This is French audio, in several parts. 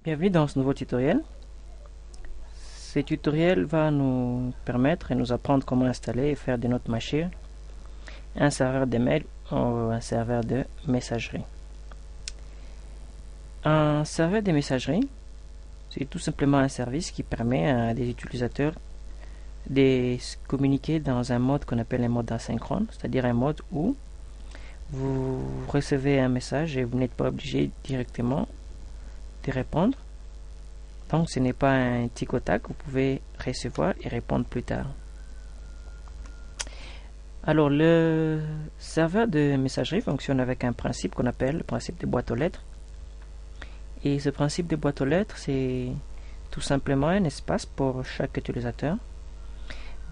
Bienvenue dans ce nouveau tutoriel. Ce tutoriel va nous permettre et nous apprendre comment installer et faire de notre machine un serveur de mail ou un serveur de messagerie. Un serveur de messagerie, c'est tout simplement un service qui permet à des utilisateurs de se communiquer dans un mode qu'on appelle un mode asynchrone, c'est-à-dire un mode où vous recevez un message et vous n'êtes pas obligé directement de répondre. Donc ce n'est pas un tic au tac, vous pouvez recevoir et répondre plus tard. Alors le serveur de messagerie fonctionne avec un principe qu'on appelle le principe de boîte aux lettres. Et ce principe de boîte aux lettres, c'est tout simplement un espace pour chaque utilisateur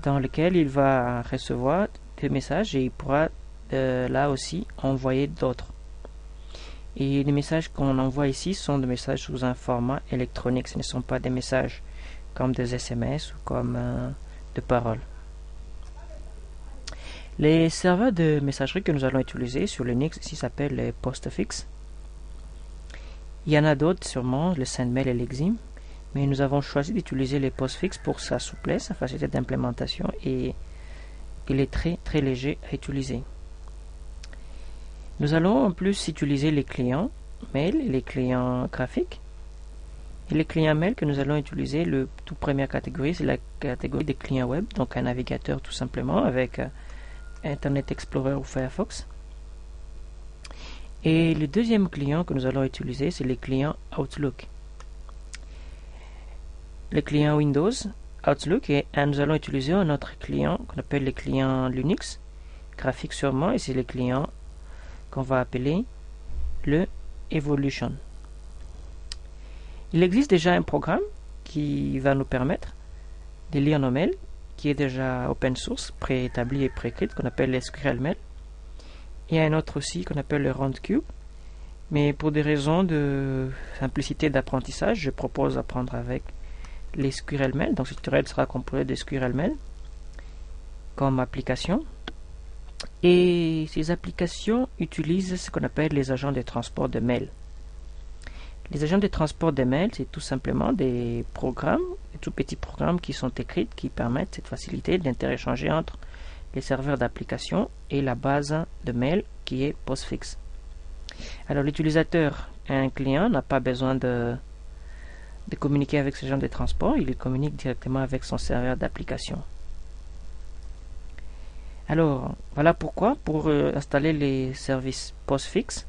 dans lequel il va recevoir des messages et il pourra là aussi envoyer d'autres. Et les messages qu'on envoie ici sont des messages sous un format électronique. Ce ne sont pas des messages comme des SMS ou comme de paroles. Les serveurs de messagerie que nous allons utiliser sur Linux ici s'appellent les Postfix. Il y en a d'autres sûrement, le SendMail et l'Exim, mais nous avons choisi d'utiliser les Postfix pour sa souplesse, sa facilité d'implémentation et il est très léger à utiliser. Nous allons en plus utiliser les clients mail et les clients graphiques. Et les clients mail que nous allons utiliser, la toute première catégorie, c'est la catégorie des clients web, donc un navigateur tout simplement avec Internet Explorer ou Firefox. Et le deuxième client que nous allons utiliser, c'est les clients Outlook. Les clients Windows, Outlook, et nous allons utiliser un autre client qu'on appelle les clients Linux, graphique sûrement, et c'est les clients qu'on va appeler le Evolution. Il existe déjà un programme qui va nous permettre de lire nos mails, qui est déjà open source, préétabli et préécrit, qu'on appelle le SQLmail. Il y a un autre aussi qu'on appelle le Roundcube, mais pour des raisons de simplicité d'apprentissage, je propose d'apprendre avec les SQLmail. Donc ce tutoriel sera composé de SQLmail comme application. Et ces applications utilisent ce qu'on appelle les agents de transport de mail. Les agents de transport de mail, c'est tout simplement des programmes, des tout petits programmes qui sont écrits, qui permettent cette facilité d'interéchanger entre les serveurs d'application et la base de mail qui est Postfix. Alors l'utilisateur, un client, n'a pas besoin de communiquer avec ce genre de transport, il communique directement avec son serveur d'application. Alors, voilà pourquoi, pour installer les services Postfix,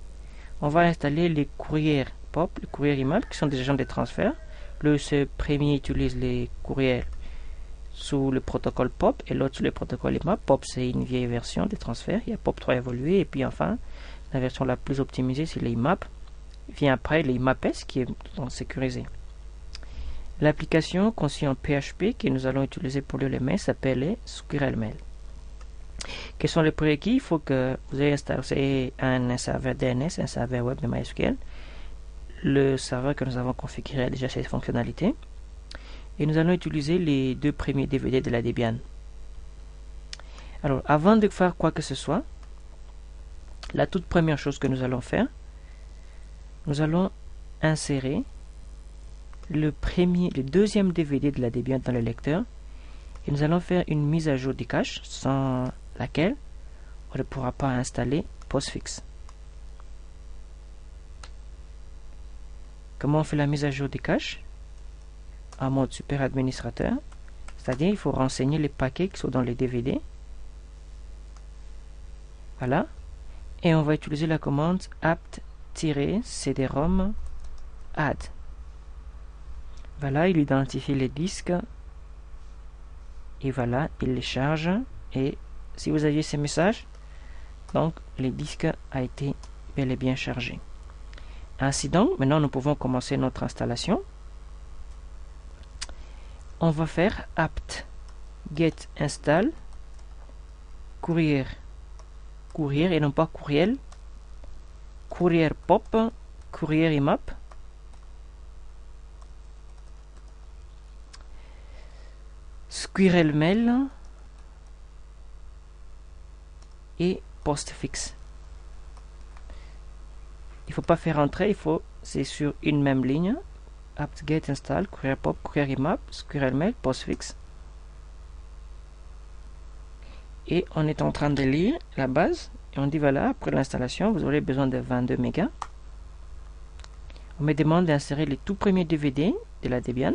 on va installer les courriers POP, les courriers IMAP, qui sont des agents de transfert. Ce premier utilise les courriers sous le protocole POP et l'autre sous le protocole IMAP. POP, c'est une vieille version des transferts. Il y a POP 3 évolué. Et puis enfin, la version la plus optimisée, c'est les IMAP. Vient après les IMAPS, qui est sécurisé. L'application conçue en PHP que nous allons utiliser pour lire les mails s'appelle SQLmail. Quels sont les prérequis? Il faut que vous ayez installé un serveur DNS, un serveur web de MySQL. Le serveur que nous avons configuré a déjà ces fonctionnalités. Et nous allons utiliser les deux premiers DVD de la Debian. Alors, avant de faire quoi que ce soit, la toute première chose que nous allons faire, nous allons insérer le deuxième DVD de la Debian dans le lecteur. Et nous allons faire une mise à jour des caches sans laquelle on ne pourra pas installer Postfix. Comment on fait la mise à jour des caches? En mode super administrateur, c'est-à-dire il faut renseigner les paquets qui sont dans les DVD. Voilà. Et on va utiliser la commande apt-cd-rom add. Voilà, il identifie les disques. Et voilà, il les charge. Et si vous aviez ces messages, donc le disque a été bel et bien chargé. Ainsi donc, maintenant nous pouvons commencer notre installation. On va faire apt get install courrier et non pas courriel, courrier pop, courrier IMAP. SQLmail et Postfix. Il ne faut pas faire entrer, c'est sur une même ligne. apt-get install courier pop, query map, SQLmail, postfix. Et on est en train de lire la base et on dit voilà, après l'installation, vous aurez besoin de 22 mégas. On me demande d'insérer les tout premiers DVD de la Debian.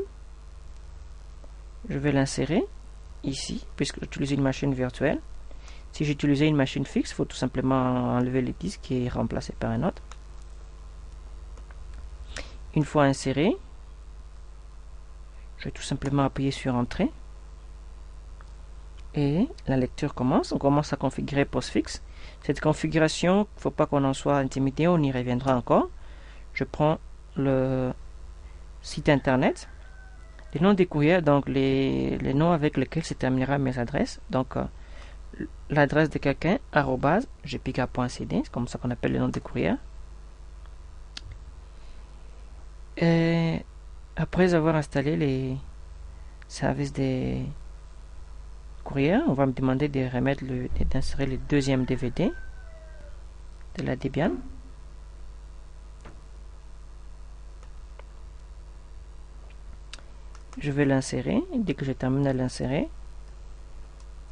Je vais l'insérer ici, puisque j'utilise une machine virtuelle. Si j'utilisais une machine fixe, il faut tout simplement enlever le disque et remplacer par un autre. Une fois inséré, je vais tout simplement appuyer sur Entrée. Et la lecture commence. On commence à configurer postfix. Cette configuration, il ne faut pas qu'on en soit intimidé, on y reviendra encore. Je prends le site internet. Les noms des courriers, donc les noms avec lesquels se terminera mes adresses. Donc, l'adresse de quelqu'un, @gpiga.cd, c'est comme ça qu'on appelle le nom des courriers. Et après avoir installé les services des courriers, on va me demander de remettre d'insérer le deuxième DVD de la Debian. Je vais l'insérer. Dès que je termine à l'insérer,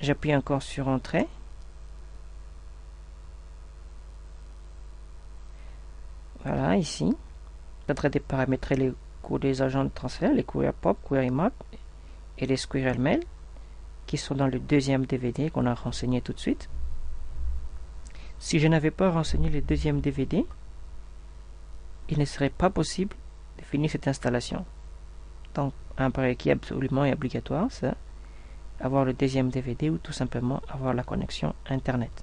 j'appuie encore sur Entrée. Voilà, ici. Je train de paramétrer les agents de transfert, les courriers pop, query map et les SQLmail qui sont dans le deuxième DVD qu'on a renseigné tout de suite. Si je n'avais pas renseigné le deuxième DVD, il ne serait pas possible de finir cette installation. Donc, un prérequis absolument et obligatoire, c'est avoir le deuxième DVD ou tout simplement avoir la connexion Internet.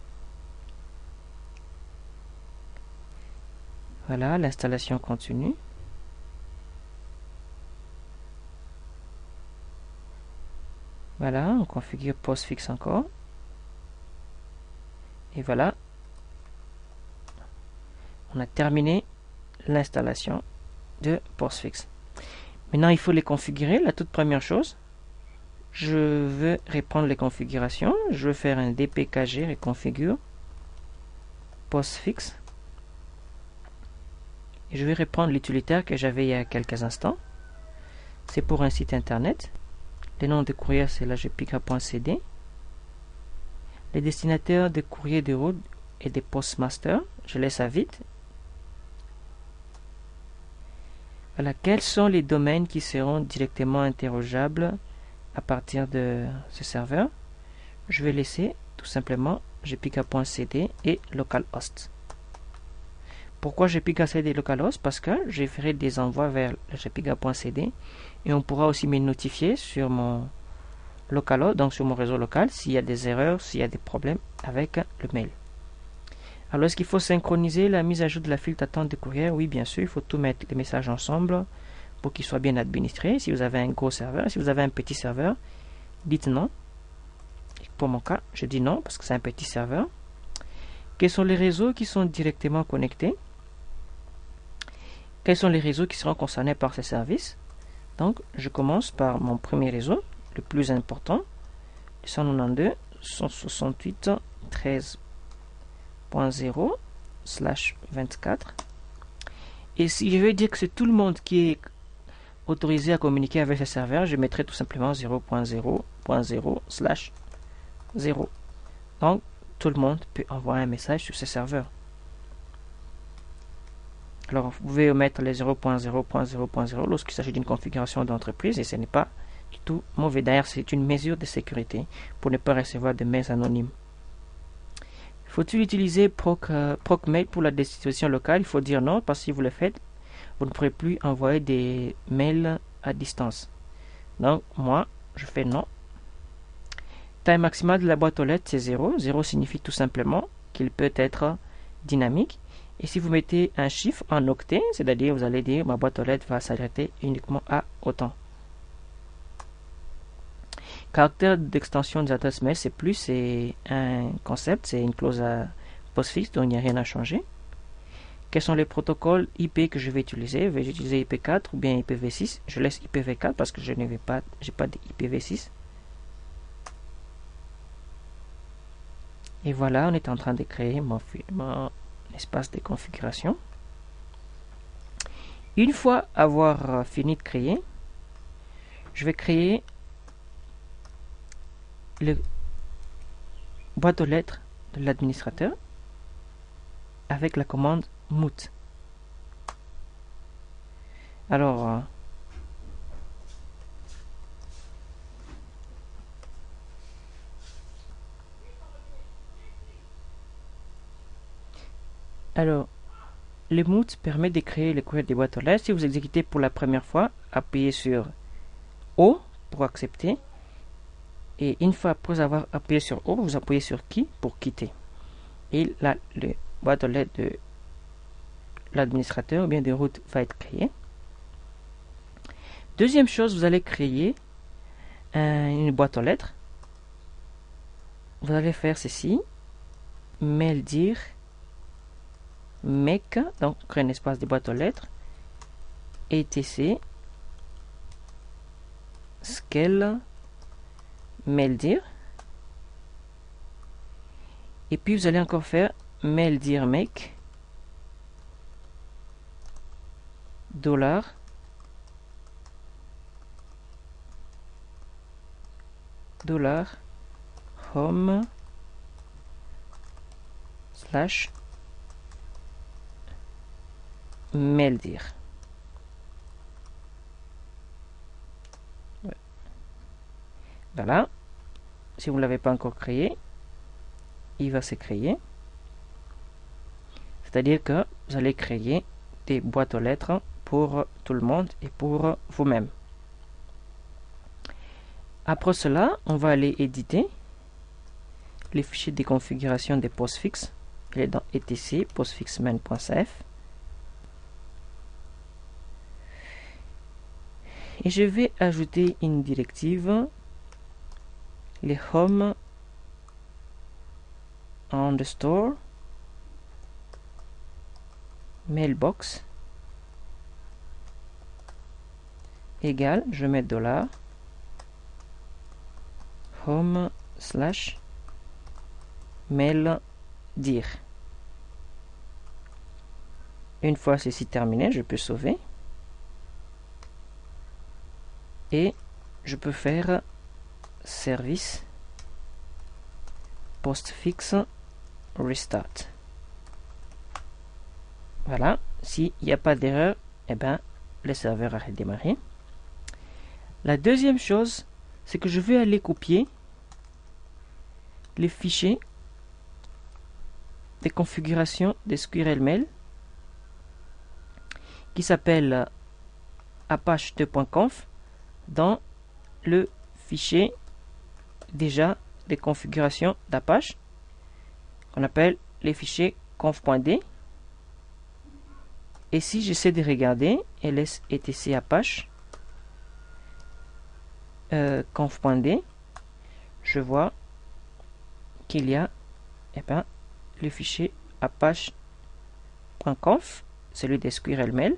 Voilà, l'installation continue. Voilà, on configure postfix encore. Et voilà, on a terminé l'installation de postfix. Maintenant, il faut les configurer. La toute première chose, je veux reprendre les configurations. Je vais faire un dpkg reconfigure postfix. Et je vais reprendre l'utilitaire que j'avais il y a quelques instants. C'est pour un site internet. Le nom de courrier, c'est la gpiga.cd. Les destinataires de courrier de route et des postmasters, je laisse à vide. Voilà, quels sont les domaines qui seront directement interrogeables à partir de ce serveur? Je vais laisser tout simplement gpiga.cd et localhost. Pourquoi gpiga.cd et localhost? Parce que je ferai des envois vers gpiga.cd et on pourra aussi me notifier sur mon localhost, donc sur mon réseau local, s'il y a des erreurs, s'il y a des problèmes avec le mail. Alors, est-ce qu'il faut synchroniser la mise à jour de la file d'attente de courrier? Oui, bien sûr, il faut tout mettre les messages ensemble pour qu'ils soient bien administrés. Si vous avez un gros serveur, si vous avez un petit serveur, dites non. Et pour mon cas, je dis non parce que c'est un petit serveur. Quels sont les réseaux qui sont directement connectés? Quels sont les réseaux qui seront concernés par ces services? Donc, je commence par mon premier réseau, le plus important, le 192.168.13.0/24. Et si je veux dire que c'est tout le monde qui est autorisé à communiquer avec ce serveur, je mettrai tout simplement 0.0.0/0. Donc, tout le monde peut envoyer un message sur ce serveur. Alors, vous pouvez omettre les 0.0.0.0 lorsqu'il s'agit d'une configuration d'entreprise et ce n'est pas du tout mauvais. D'ailleurs, c'est une mesure de sécurité pour ne pas recevoir de mails anonymes. Faut-il utiliser ProcMail pour la destination locale? Il faut dire non, parce que si vous le faites, vous ne pourrez plus envoyer des mails à distance. Donc, moi, je fais non. Taille maximale de la boîte aux lettres, c'est 0. 0 signifie tout simplement qu'il peut être dynamique. Et si vous mettez un chiffre en octet, c'est-à-dire vous allez dire ma boîte aux lettres va s'arrêter uniquement à autant. Caractère d'extension des adresses mail, c'est plus, c'est un concept, c'est une clause à postfix, donc il n'y a rien à changer. Quels sont les protocoles IP que je vais utiliser? Vais-je utiliser IP4 ou bien IPv6? Je laisse IPv4 parce que je n'ai pas d'IPv6. Et voilà, on est en train de créer mon espace de configuration. Une fois avoir fini de créer, je vais créer le boîte aux lettres de l'administrateur avec la commande moot. Alors, le moot permet de créer le courriel des boîtes aux lettres. Si vous exécutez pour la première fois, appuyez sur O pour accepter. Et une fois après avoir appuyé sur O, vous appuyez sur Qui pour quitter. Et là, le boîte aux lettres de l'administrateur ou bien de route va être créé. Deuxième chose, vous allez créer une boîte aux lettres. Vous allez faire ceci. Mail dire make, donc créer un espace de boîte aux lettres, etc scale mail dire, et puis vous allez encore faire mail dire make dollar home slash mail dire. Voilà. Si vous ne l'avez pas encore créé, il va se créer. C'est-à-dire que vous allez créer des boîtes aux lettres pour tout le monde et pour vous-même. Après cela, on va aller éditer les fichiers de configuration des postfix. Il est dans etc postfixmain.cf. Et je vais ajouter une directive, les home underscore mailbox égale, je mets $ home slash mail dire. Une fois ceci terminé, je peux sauver et je peux faire service postfix restart. Voilà, s'il n'y a pas d'erreur, eh ben, le serveur a redémarré. La deuxième chose, c'est que je vais aller copier les fichiers de configuration de SQLmail qui s'appelle apache 2.conf dans le fichier déjà de configuration d'Apache qu'on appelle les fichiers conf.d. Et si j'essaie de regarder ls etc apache conf.d, je vois qu'il y a le fichier apache.conf, celui de SQLmail,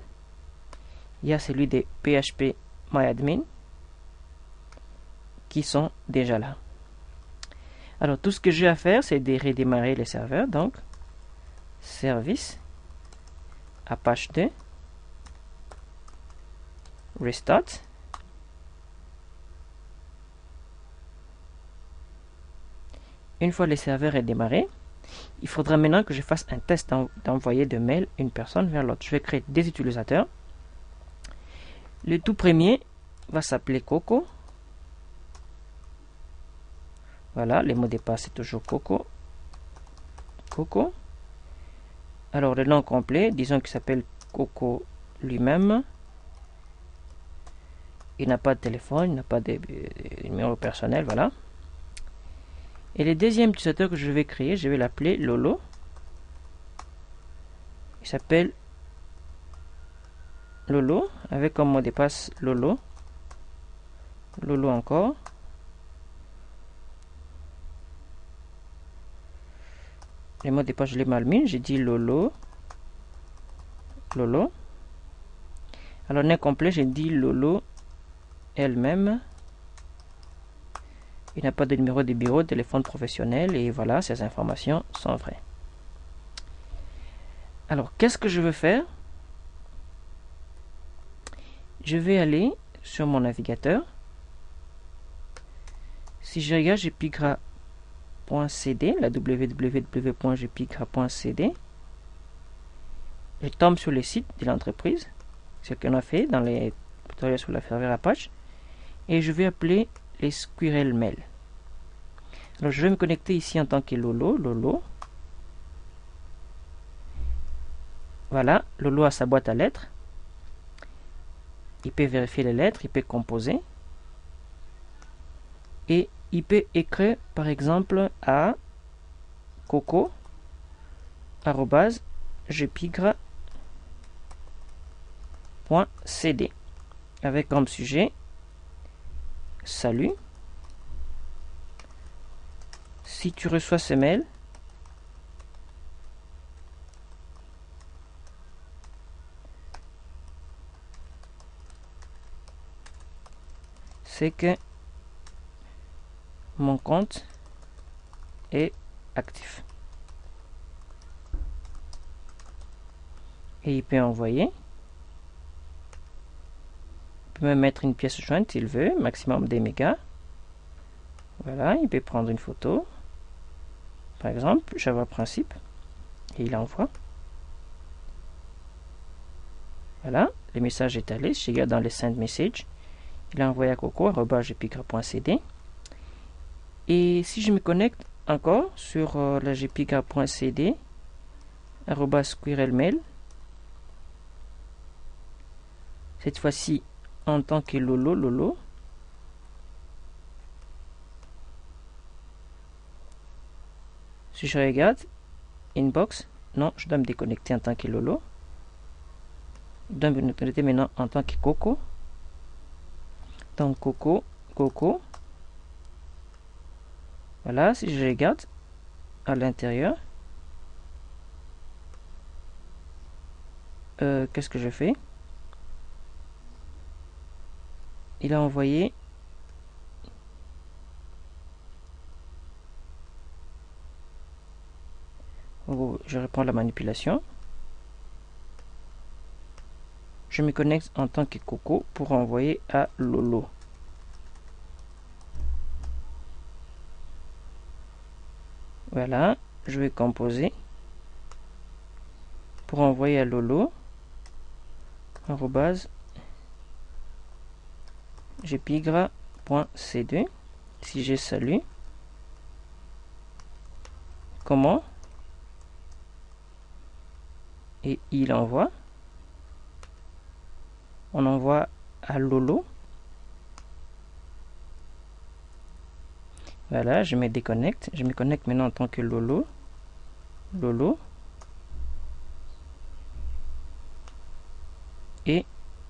il y a celui de phpMyAdmin qui sont déjà là. Alors tout ce que j'ai à faire, c'est de redémarrer le serveur. Donc service apache 2 restart. Une fois le serveur est démarré, il faudra maintenant que je fasse un test d'envoyer de mail une personne vers l'autre. Je vais créer des utilisateurs. Le tout premier va s'appeler Coco. Voilà, les mots de passe c'est toujours Coco. Coco. Alors le nom complet, disons qu'il s'appelle Coco lui-même. Il n'a pas de téléphone, il n'a pas de numéro personnel, voilà. Et le deuxième utilisateur que je vais créer, je vais l'appeler Lolo. Il s'appelle Lolo, avec comme mot de passe Lolo. Lolo encore. Les mots de passe, je l'ai mal mis. J'ai dit Lolo. Lolo. Alors, nom complet, j'ai dit Lolo elle-même. Il n'a pas de numéro de bureau, de téléphone professionnel. Et voilà, ces informations sont vraies. Alors, qu'est-ce que je veux faire? Je vais aller sur mon navigateur. Si je regarde gpigra.cd, la www.gpigra.cd, je tombe sur le site de l'entreprise, ce qu'on a fait dans les tutoriels sur la serveur Apache, et je vais appeler les Squirrel Mail. Alors je vais me connecter ici en tant que Lolo. Voilà, Lolo a sa boîte à lettres. Il peut vérifier les lettres, il peut composer. Et il peut écrire par exemple à coco@gpigra.cd avec comme sujet salut. Si tu reçois ce mail, c'est que mon compte est actif. Et il peut envoyer. Il peut même mettre une pièce jointe s'il veut, maximum des mégas. Voilà, il peut prendre une photo. Par exemple, Java Principe. Et il envoie. Voilà, le message est allé. Je regarde dans les send message. Il a envoyé à coco@gpigra.cd. Et si je me connecte encore sur la gpigra.cd, @squirrelmail, cette fois-ci en tant que Lolo. Si je regarde, inbox, non, je dois me déconnecter en tant que Lolo. Je dois me connecter maintenant en tant que Coco. Donc Coco. Voilà, si je regarde à l'intérieur, qu'est-ce que je fais? Il a envoyé je reprends la manipulation. Je me connecte en tant que Coco pour envoyer à Lolo. Voilà, je vais composer pour envoyer à Lolo @gpigra.cd. Si j'ai salut, comment, et il envoie. On envoie à Lolo. Voilà, je me déconnecte. Je me connecte maintenant en tant que Lolo. Et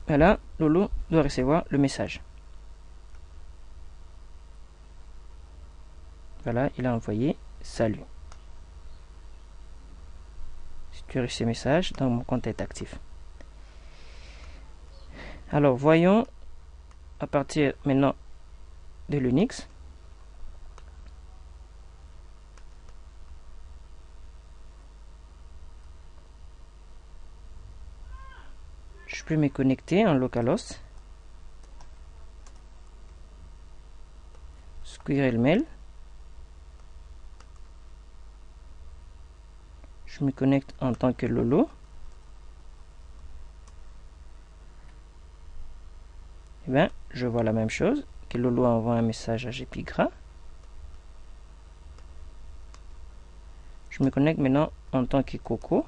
voilà, Lolo doit recevoir le message. Voilà, il a envoyé salut. Si tu as reçu ce message, donc mon compte est actif. Alors, voyons à partir maintenant de l'Unix. Je peux me connecter en localhost. Squirrel Mail. Je me connecte en tant que Lolo. Et bien, je vois la même chose, que Lolo envoie un message à gpigra. Je me connecte maintenant en tant que Coco.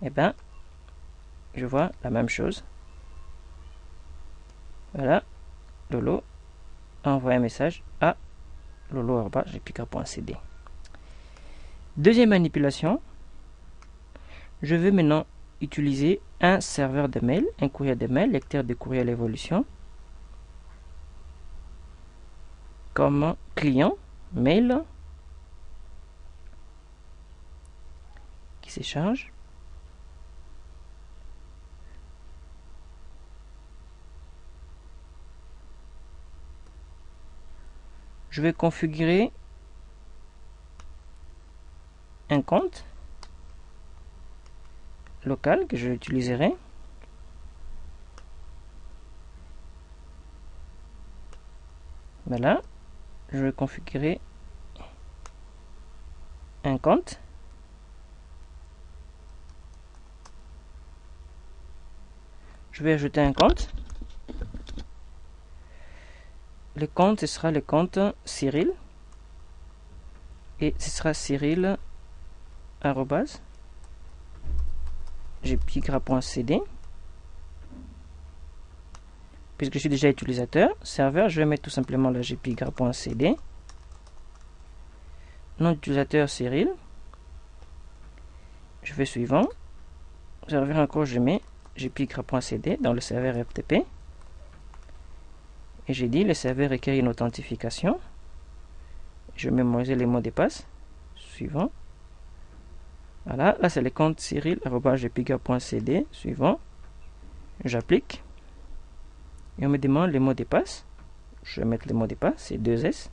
Et bien, je vois la même chose. Voilà, Lolo envoie un message à lolo@gpigra.cd. Deuxième manipulation, je vais maintenant utiliser un serveur de mail, un courrier de mail, lecteur de courriel évolution, comme client mail qui se charge. Je vais configurer un compte. local que je utiliserai. Voilà, je vais configurer un compte. Je vais ajouter un compte. Le compte, ce sera le compte Cyril. Et ce sera Cyril @gpigra.cd. Puisque je suis déjà utilisateur, serveur, je vais mettre tout simplement la gpigra.cd. Nom d'utilisateur Cyril. Je fais suivant. Serveur encore, je mets gpigra.cd dans le serveur FTP. Et j'ai dit le serveur requiert une authentification. Je vais mémoriser les mots de passe. Suivant. Voilà, là c'est le compte cyril@gpigra.cd. Suivant. J'applique. Et on me demande les mots de passe. Je vais mettre les mots de passe, c'est 2S.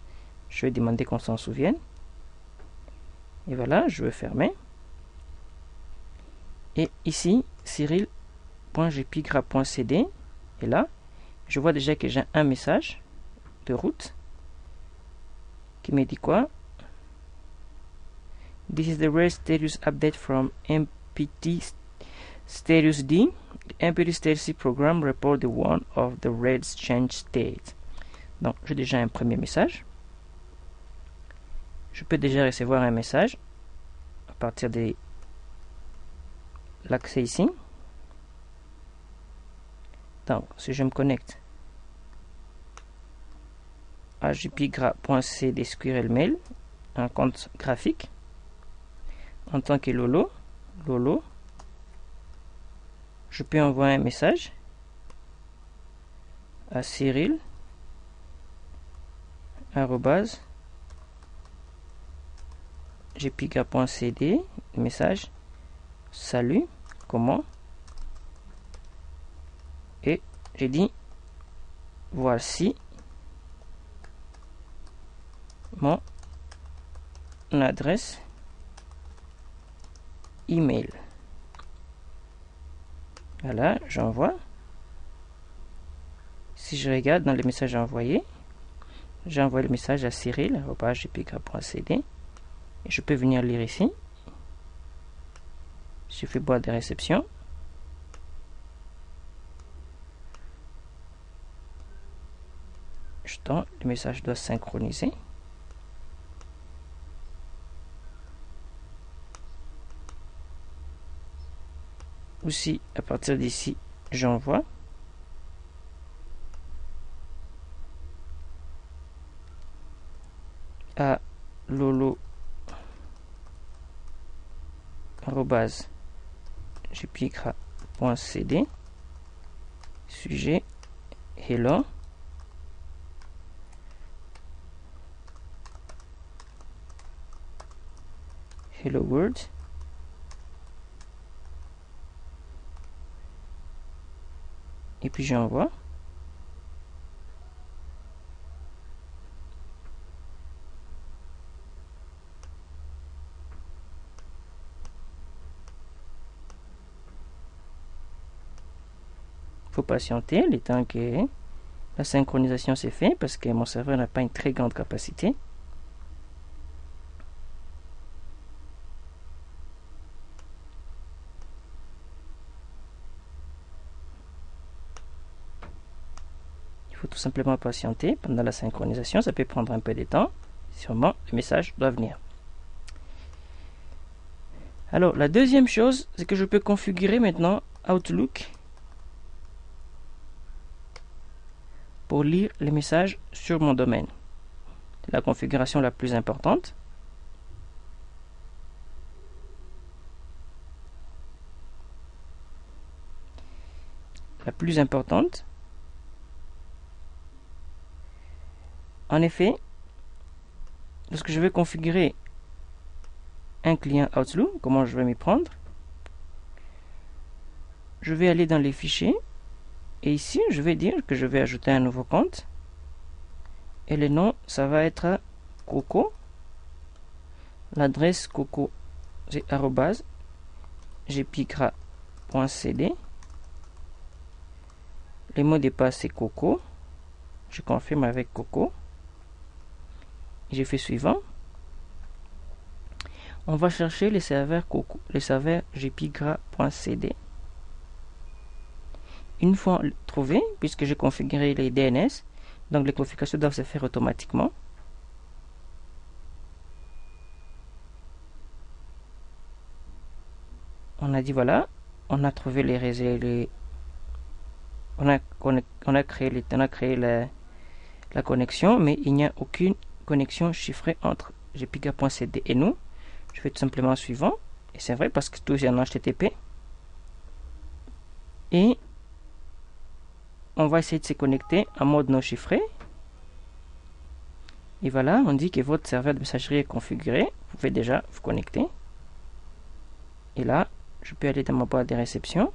Je vais demander qu'on s'en souvienne. Et voilà, je vais fermer. Et ici, cyril.gpigra.cd. Et là, je vois déjà que j'ai un message de route qui me dit quoi? This is the RED status update from MPT status D. The MPT status C program report the one of the RED's change state. Donc, j'ai déjà un premier message. Je peux déjà recevoir un message à partir de l'accès ici. Donc, si je me connecte à gpigra.cd SQL Mail, un compte graphique, en tant que Lolo, je peux envoyer un message à Cyril @gpigra.cd, message salut, comment, et j'ai dit voici mon adresse email. Voilà, j'envoie. Si je regarde dans les messages envoyés, j'ai envoyé le message à Cyril@gpigra.cd et je peux venir lire ici. Je fais boîte de réception. Le message doit synchroniser. Aussi, à partir d'ici, j'envoie. À lolo@gpigra.cd. Sujet hello. Hello world. Et puis j'envoie. Il faut patienter le temps que la synchronisation s'est faite parce que mon serveur n'a pas une très grande capacité. Il faut tout simplement patienter pendant la synchronisation. Ça peut prendre un peu de temps. Sûrement, le message doit venir. Alors, la deuxième chose, c'est que je peux configurer maintenant Outlook pour lire les messages sur mon domaine. C'est la configuration la plus importante. La plus importante. En effet, lorsque je vais configurer un client Outlook, comment je vais m'y prendre? Je vais aller dans les fichiers et ici je vais dire que je vais ajouter un nouveau compte et le nom ça va être Coco. L'adresse Coco c'est @gpigra .cd. Le mot de passe c'est Coco. Je confirme avec Coco. Je fais suivant. On va chercher le serveur Coco, le serveur jpigra.cd. Une fois trouvé, puisque j'ai configuré les DNS, donc les configurations doivent se faire automatiquement. On a dit voilà, on a trouvé les réseaux, on a créé la connexion, mais il n'y a aucune connexion chiffrée entre jpigra.cd et nous. Je fais tout simplement suivant, et c'est vrai parce que tout est en HTTP. Et on va essayer de se connecter en mode non chiffré. Et voilà, on dit que votre serveur de messagerie est configuré. Vous pouvez déjà vous connecter. Et là, je peux aller dans ma boîte de réception.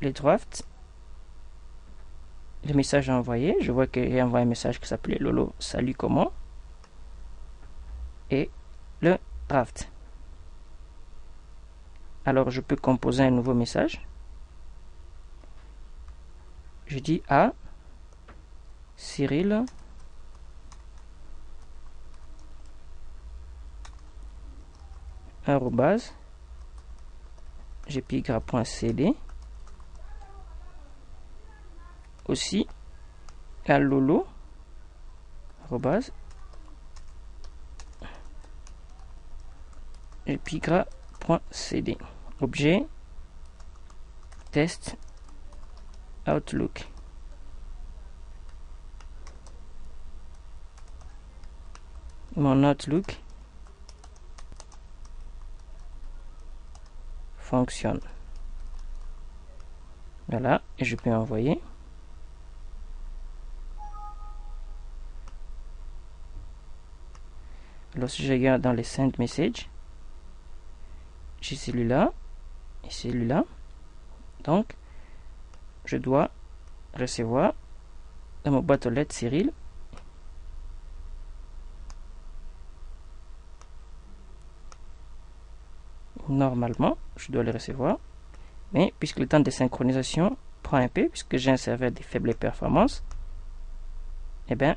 Les drafts. Les messages envoyés. Je vois qu'il y a envoyé un message qui s'appelait Lolo, salut comment. Et le draft. Alors, je peux composer un nouveau message. Je dis à Cyril @jpigra.cd, aussi à Lolo @jpigra.cd. Objet test Outlook. Mon Outlook fonctionne. Voilà, et je peux envoyer. Alors si je regarde dans les send message, j'ai celui-là et celui-là. Donc, je dois recevoir dans ma boîte aux lettres Cyril. Normalement, je dois le recevoir. Mais puisque le temps de synchronisation prend un peu, puisque j'ai un serveur de faible performance, eh bien,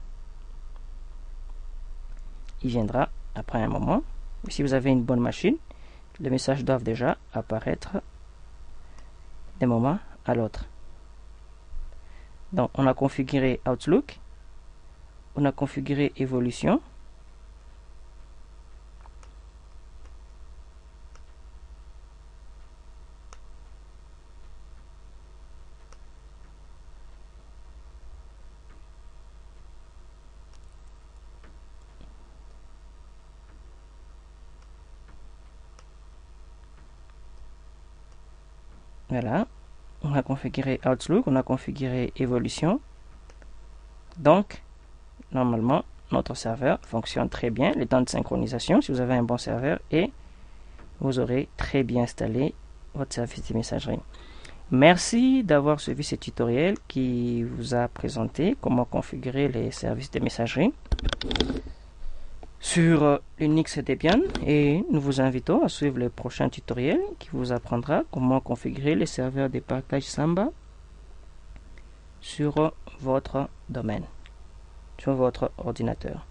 il viendra après un moment. Et si vous avez une bonne machine, les messages doivent déjà apparaître d'un moment à l'autre. Donc, on a configuré Outlook, on a configuré Évolution. Voilà, on a configuré Outlook, on a configuré Évolution. Donc, normalement, notre serveur fonctionne très bien. Le temps de synchronisation, si vous avez un bon serveur, et vous aurez très bien installé votre service de messagerie. Merci d'avoir suivi ce tutoriel qui vous a présenté comment configurer les services de messagerie sur Linux et Debian, et nous vous invitons à suivre le prochain tutoriel qui vous apprendra comment configurer les serveurs de partage Samba sur votre domaine, sur votre ordinateur.